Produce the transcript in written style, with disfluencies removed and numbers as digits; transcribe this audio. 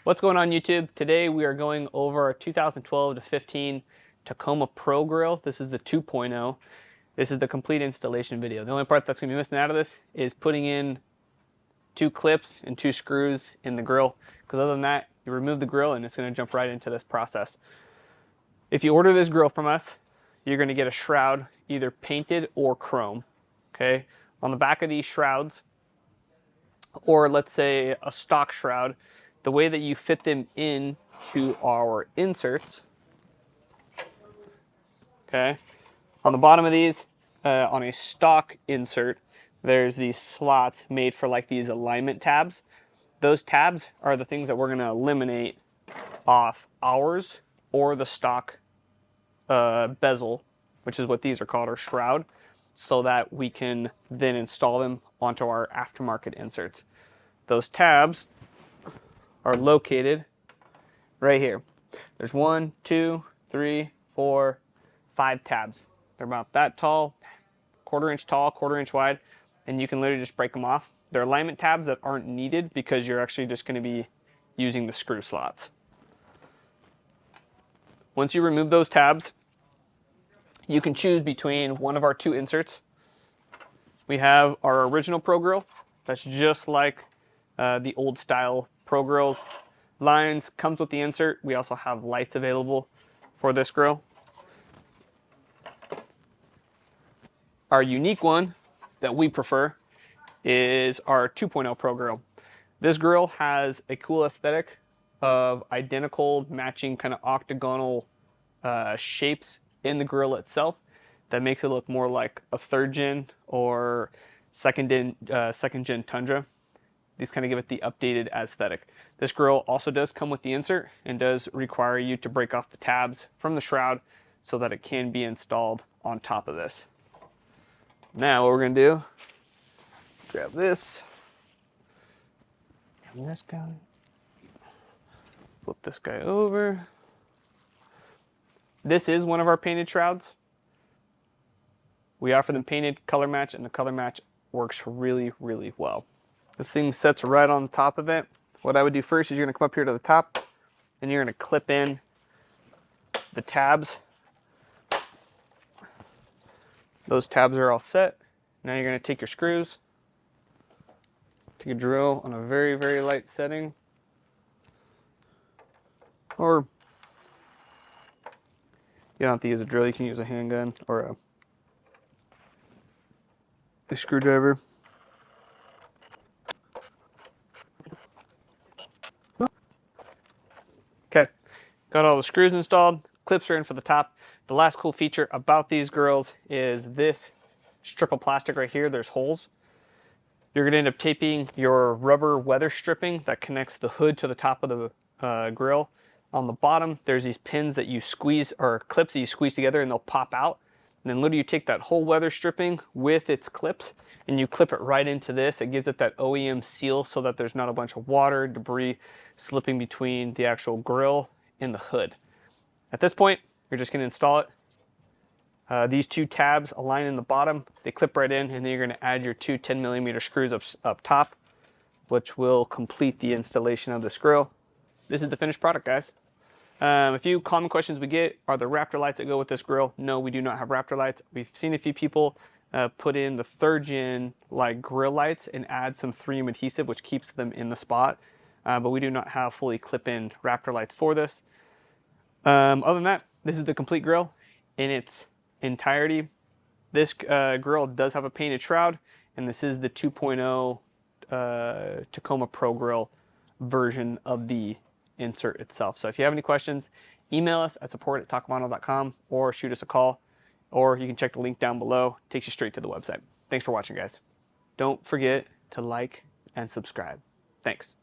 What's going on YouTube? Today we are going over our 2012 to 15 Tacoma Pro Grill. This is the 2.0. This is the complete installation video. The only part that's going to be missing out of this is putting in 2 clips and 2 screws in the grill, because other than that, you remove the grill and it's going to jump right into this process. If you order this grill from us, you're going to get a shroud, either painted or chrome. Okay, on the back of these shrouds, or let's say a stock shroud, the way that you fit them in to our inserts, okay, on the bottom of these, on a stock insert, there's these slots made for like these alignment tabs. Those tabs are the things that we're going to eliminate off ours or the stock bezel, which is what these are called, or shroud, so that we can then install them onto our aftermarket inserts. Those tabs are located right here. There's 1, 2, 3, 4, 5 tabs. They're about that tall, 1/4 inch tall, 1/4 inch wide, and you can literally just break them off. They're alignment tabs that aren't needed because you're actually just going to be using the screw slots. Once you remove those tabs, you can choose between one of our 2 inserts. We have our original Pro Grill. That's just like the old style Pro Grills. Lines comes with the insert. We also have lights available for this grill. Our unique one that we prefer is our 2.0 Pro Grill. This grill has a cool aesthetic of identical matching kind of octagonal shapes in the grill itself that makes it look more like a 3rd gen or second gen Tundra. These kind of give it the updated aesthetic. This grill also does come with the insert and does require you to break off the tabs from the shroud so that it can be installed on top of this. Now what we're going to do, grab this, and this guy, flip this guy over. This is one of our painted shrouds. We offer them painted, color match, and the color match works really, really well. This thing sets right on the top of it. What I would do first is you're going to come up here to the top and you're going to clip in the tabs. Those tabs are all set. Now you're going to take your screws, take a drill on a very, very light setting, or you don't have to use a drill, you can use a handgun or a screwdriver. Okay, got all the screws installed, clips are in for the top. The last cool feature about these grills is this strip of plastic right here. There's holes. You're going to end up taping your rubber weather stripping that connects the hood to the top of the grill. On the bottom, there's these pins that you squeeze, or clips that you squeeze together, and they'll pop out. And then literally you take that whole weather stripping with its clips and you clip it right into this. It gives it that OEM seal so that there's not a bunch of water, debris slipping between the actual grill and the hood. At this point, you're just going to install it. These 2 tabs align in the bottom. They clip right in, and then you're going to add your 2 10mm screws up top, which will complete the installation of this grill. This is the finished product, guys. A few common questions we get: are there Raptor lights that go with this grill? No, we do not have Raptor lights. We've seen a few people put in the 3rd gen like grill lights and add some 3M adhesive, which keeps them in the spot. But we do not have fully clip-in Raptor lights for this. Other than that, this is the complete grill in its entirety. This grill does have a painted shroud, and this is the 2.0 Tacoma Pro Grill version of the insert itself. So if you have any questions, email us at support@tacomano.com or shoot us a call, or you can check the link down below. It takes you straight to the website. Thanks for watching, guys. Don't forget to like and subscribe. Thanks.